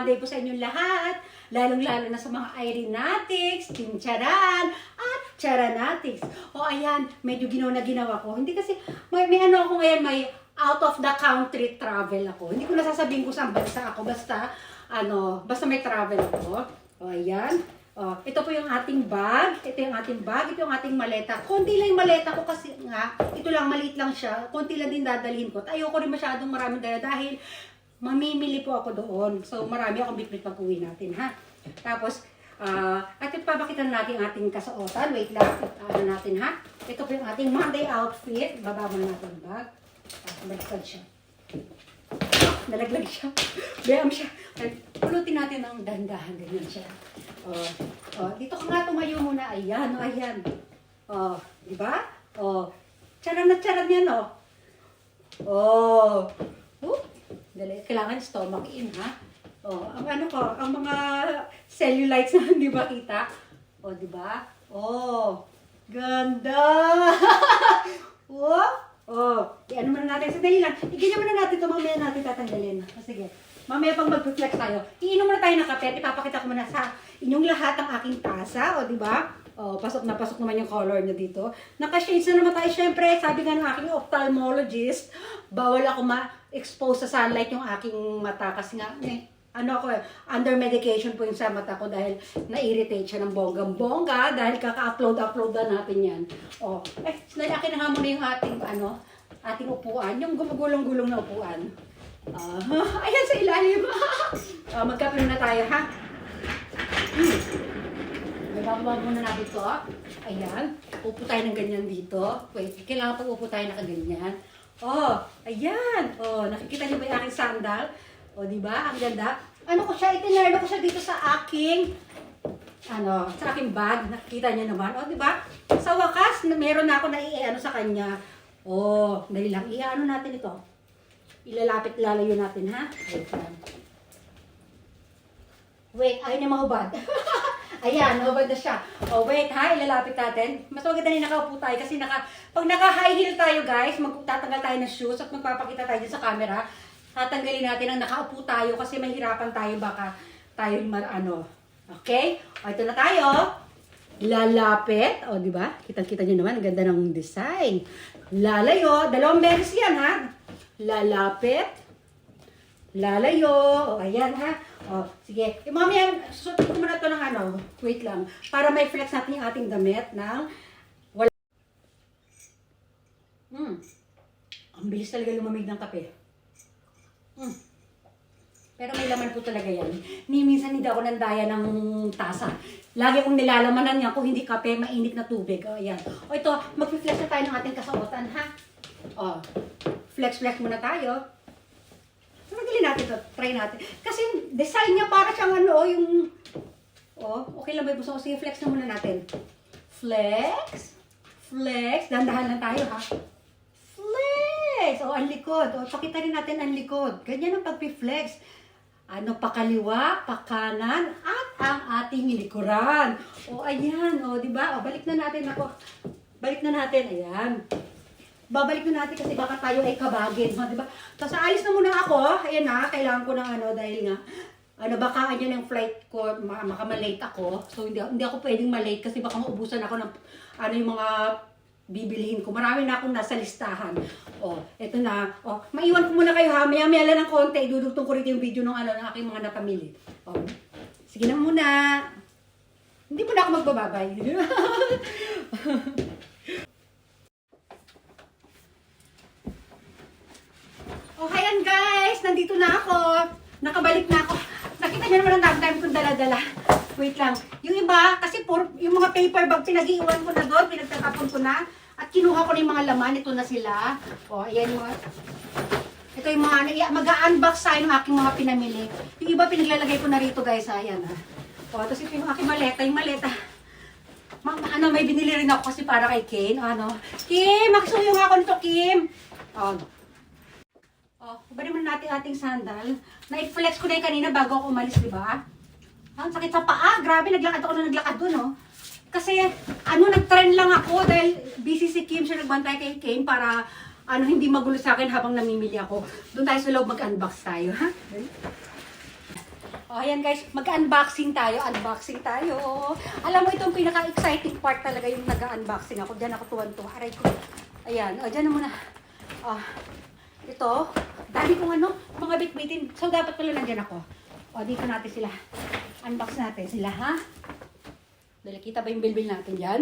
Monday po sa inyong lahat. Lalong-lalo na sa mga Irenatics, Team Charan, at Charanatics. O ayan, medyo ginawa ko. Hindi kasi, may ano ako ngayon, may out of the country travel ako. Hindi ko nasasabihin kung saan bansa ako. Basta may travel ako. O ayan. Ito po yung ating bag. Ito yung ating bag. Ito yung ating maleta. Konti lang yung maleta ko kasi nga, ito lang, maliit lang siya. Konti lang din dadalhin ko. Ayoko rin masyadong maraming dala dahil mamimili po ako doon. So, marami akong bitbit pag-uwi natin, ha? Tapos, at ipapakita natin ating kasuotan. Wait lang. Natin, ha? Ito po yung ating Monday outfit. Baba mo na natin yung bag. Nalaglag siya. Nalaglag siya. Bayam siya. Pulutin natin ng dahan-dahan. Ganyan siya. Dito ka nga tumayo muna. Ayan, ayan. Diba? Charan na charan yan, Dali, kailangan stomach in, ha? Ang mga cellulites na hindi makita. Diba? Ganda! Ano muna natin? Sandali lang. Iganyan muna natin ito. Mamaya natin tatanggalin. Sige. Mamaya pag mag-reflex tayo. Iinom muna tayo ng kape. Ipapakita ko muna sa inyong lahat ang aking tasa. Diba? Pasok naman yung color niya dito. Naka-shades na naman tayo. Siyempre, sabi nga ng aking ophthalmologist, bawal ako ma-expose sa sunlight yung aking mata. Kasi nga, under medication po yung sa mata ko dahil na-irritate siya ng bonggang-bongga dahil kaka-upload na natin yan. Sinalakin na nga muna yung ating upuan, yung gumagulong-gulong na upuan. Ayan sa ilalim. Magkape muna tayo, ha? Ibababa muna natin ito. Ayan. Upo tayo ng ganyan dito. Wait, kailangan pag upo tayo nakaganyan. Ayan. Nakikita niyo ba yung aking sandal? Diba? Ang ganda. Itinerlo ko siya dito sa aking bag. Nakikita niyo naman. Diba? Sa wakas, meron na ako na sa kanya. Dali lang. Natin ito. Ilalapit, lalayo natin, ha? Wait, ayaw niya mahubad. Ayan, mahubad na siya. Wait, ha? Ilalapit natin. Mas maganda na nakaupo tayo kasi pag naka-high heel tayo, guys, magtatanggal tayo ng shoes at magpapakita tayo sa camera. Tatanggalin natin ang nakaupo tayo kasi mahirapan tayo baka tayo Okay? Ito na tayo. Lalapit. Diba? Kitang-kita nyo naman. Ang ganda ng design. Lalayo. Dalawang beses yan, ha? Lalapit. Lalayo. Ayan, ha? Sige. Mamaya, suot ko muna ito ng wait lang. Para may flex natin yung ating damit ng wala. Ang bilis talaga lumamig ng kape. Pero may laman po talaga yan. Minsan hindi ako nandaya ng tasa. Lagi akong nilalamanan yan kung hindi kape, mainit na tubig. Ayan. Ito, mag-flex na tayo ng ating kasuotan, ha? Flex muna tayo. Madali natin ito. Try natin. Kasi design niya para siyang yung... okay lang ba yung buso? Sige, flex na muna natin. Flex. Dandahan lang tayo, ha? Flex. Ang likod. Pakita rin natin ang likod. Ganyan ang pag-flex. Pakaliwa, pakanan, at ang ating likuran. Ayan. Diba? Balik na natin ako. Balik na natin. Ayan. Babalik na natin kasi baka tayo ay kabagin. Diba? Tapos alis na muna ako. Ayan na. Kailangan ko ng dahil nga baka yung flight ko, makamalate ako. So, hindi ako pwedeng malate kasi baka maubusan ako ng yung mga bibilihin ko. Marami na akong nasa listahan. Eto na. Maiwan ko muna kayo, ha. Maya-maya lang ng konti. Idudugtong ko rin yung video ng aking mga napamili. Sige na muna. Hindi mo na ako magbababay. Ayan guys. Nandito na ako. Nakabalik na ako. Nakita niyo naman ang dami kong dala-dala. Wait lang. Yung iba, kasi yung mga paper bag, pinag-iwan ko na doon, pinagtatapon ko na. At kinuha ko na yung mga laman. Ito na sila. Ayan yung ito yung mga, mag-unbox sa yung aking mga pinamili. Yung iba, pinaglalagay ko na rito guys. Ayan. Tapos ito yung aking maleta. Yung maleta. May binili rin ako kasi para kay Kane. Kim, makisuyo nga ako nito, Kim. Balik muna natin ating sandal. Na-flex ko na yung kanina bago ako umalis, di ba? Ang sakit sa paa. Grabe, naglakad ako na naglakad doon, Kasi, nag-trend lang ako dahil busy si Kim siya nagbantay kay Kane para hindi magulo sa akin habang namimili ako. Doon tayo sa loob mag-unbox tayo, ha? Oh, ayan guys, mag-unboxing tayo. Unboxing tayo. Alam mo, itong pinaka-exciting part talaga yung nag-unboxing ako. Diyan ako tuwan-tuwa. Aray ko. Ayan. O, dyan na muna. Ito. Dami kong mga bitbitin. So, dapat pala nandyan ako. O, dito natin sila. Unbox natin sila, ha? Dali, kita ba yung bilbil natin dyan?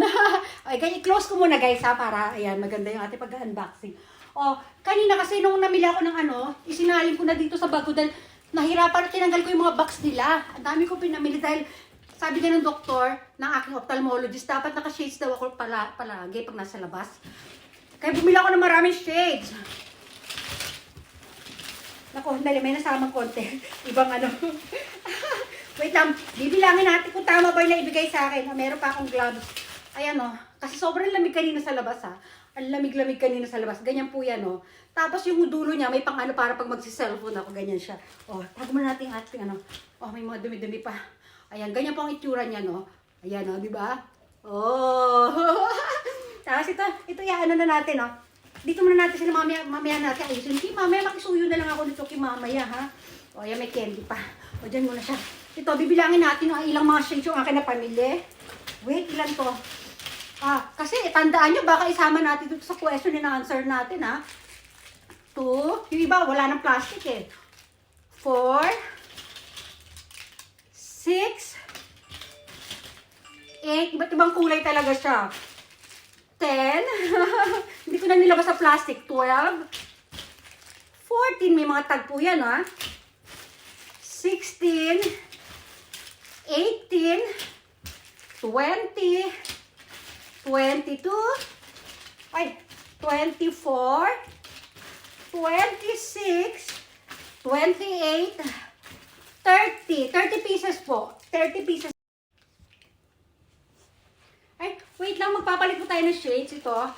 Ay, kaya i-close ko muna guys, ha? Para, ayan, maganda yung ating pag-unboxing. O, kanina kasi nung namili ako ng isinalin ko na dito sa bago dahil nahirapan at tinanggal ko yung mga box nila. Ang dami ko pinamili dahil sabi nga ng doktor, ng aking ophthalmologist, dapat naka-shades daw ako palagi pag nasa labas. Kaya bumili ako ng maraming shades. Naku, dali, may nasamang konti. Ibang Wait lang, bibilangin natin kung tama ba yung naibigay sa akin. Meron pa akong gloves. Ayan kasi sobrang lamig kanina sa labas Ang lamig-lamig kanina sa labas. Ganyan po yan Tapos yung dulo niya, may pang para pag magsi-cellphone ako, ganyan siya. Tago muna natin ating may mga dumi-dumi pa. Ayan, ganyan po ang itsura niya, Ayan, di ba? Tapos ito na natin, Dito muna natin sila mamaya natin ayusin. Mamaya makisuyo na lang ako dito kay mamaya, ha? Ayan, may candy pa. Dyan muna siya. Ito, bibilangin natin ilang mga shades yung akin na pamili. Wait, ilan to? Kasi tandaan nyo, baka isama natin dito sa question and answer natin, 2, yung iba, wala ng plastic 4, 6, 8, iba't ibang kulay talaga siya. 10, hindi ko na nilabas sa plastic. 12, 14, may mga tag po yan, 16, 18, 20, 22, 24, 26, 28, 30 pieces po. 30 pieces. Wait lang, magpapalit po tayo ng shades. Ito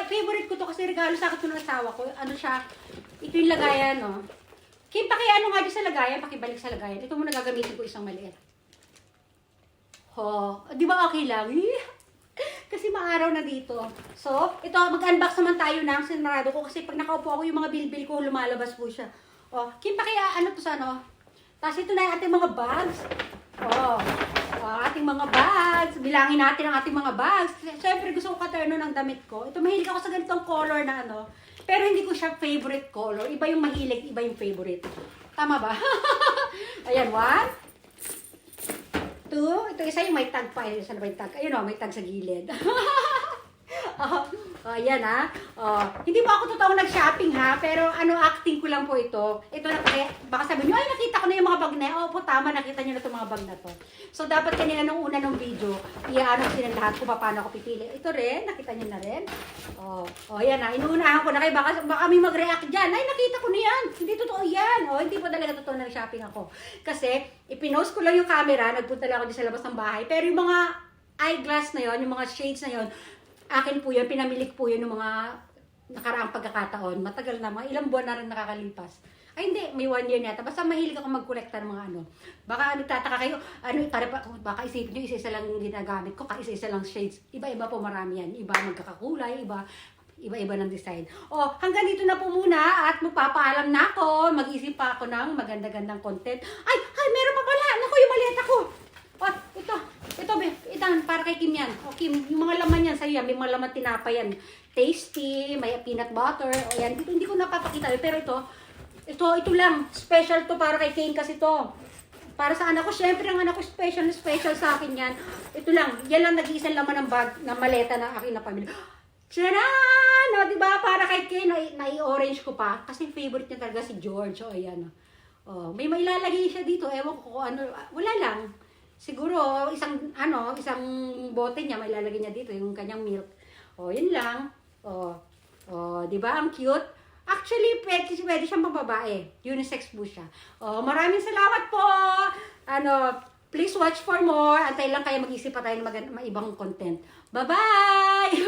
favorite ko to kasi regalo sa akin ng asawa ko. Siya, ito yung lagayan, Kim, nga dyan sa lagayan, pakibalik sa lagayan. Ito muna gagamitin ko isang maliit. Di ba okay lang? Kasi maaraw na dito. So, ito, mag-unbox naman tayo ng sinarado ko kasi pag nakaupo ako, yung mga bilbil ko, lumalabas po siya. Kim, to sa Tapos ito na yung ating mga bags. Ating mga bags. Bilangin natin ang ating mga bags. Siyempre, gusto ko katerno ng damit ko. Ito, mahilig ako sa ganitong color na Pero hindi ko siya favorite color. Iba yung mahilig, iba yung favorite. Tama ba? Ayan, 1, 2. Ito isa yung may tag pa. Saan ba yung tag? Ayun may tag sa gilid. Ayan hindi pa ako totoong nag-shopping pero acting ko lang po ito. Ito na baka sabihin nyo, ay nakita ko na yung mga bag na yan. Opo, tama, nakita nyo na itong mga bag na to. So dapat kanina nung una ng video, silang lahat kung paano ako pipili. Ito rin, nakita nyo na rin. Ayan inuunahan ko na kayo, baka may mag-react dyan. Ay, nakita ko na yan. Hindi totoo yan. Hindi po talaga totoo na shopping ako. Kasi, ipinost ko lang yung camera, nagpunta lang ako sa labas ng bahay. Pero yung mga eyeglass na yon, yung mga shades na yon, akin po yun, pinamili ko po yun ng mga nakaraang pagkakataon. Matagal na, mga ilang buwan na rin nakakalipas. Ay hindi, may 1 year yata. Basta mahilig ako mag-collecta ng mga Baka tataka kayo, baka isipin nyo, isa-isa lang yung ginagamit ko, isa-isa lang shades. Iba-iba po marami yan. Iba magkakakulay, iba-iba ng design. Hanggang dito na po muna at magpapaalam na ako. Mag-isip pa ako ng maganda-gandang content. Ay, meron pa pala. Naku, yung maleta ko. Ito, para kay Kim yan. Kim, yung mga laman yan sa'yo yan. May mga laman tinapay yan. Tasty, may peanut butter. Yan, hindi ko napapakita. Pero ito lang. Special to para kay Kim kasi to. Para sa anak ko, syempre ang anak ko special sa akin yan. Ito lang. Yan lang nag-iisang laman ng bag, ng maleta ng aking napamili. Tcharan! Diba? Para kay Kim, nai-orange ko pa. Kasi favorite niya talaga si George. Ayan. May mailalagay siya dito. Ewan ko kung wala lang. Siguro, isang bote niya, may lalagay niya dito, yung kanyang milk. Yun lang. Di ba? Ang cute. Actually, pwede siyang babae. Unisex po siya. Maraming salamat po. Please watch for more. Antay lang kayo mag-isip pa tayo ng ibang content. Bye-bye!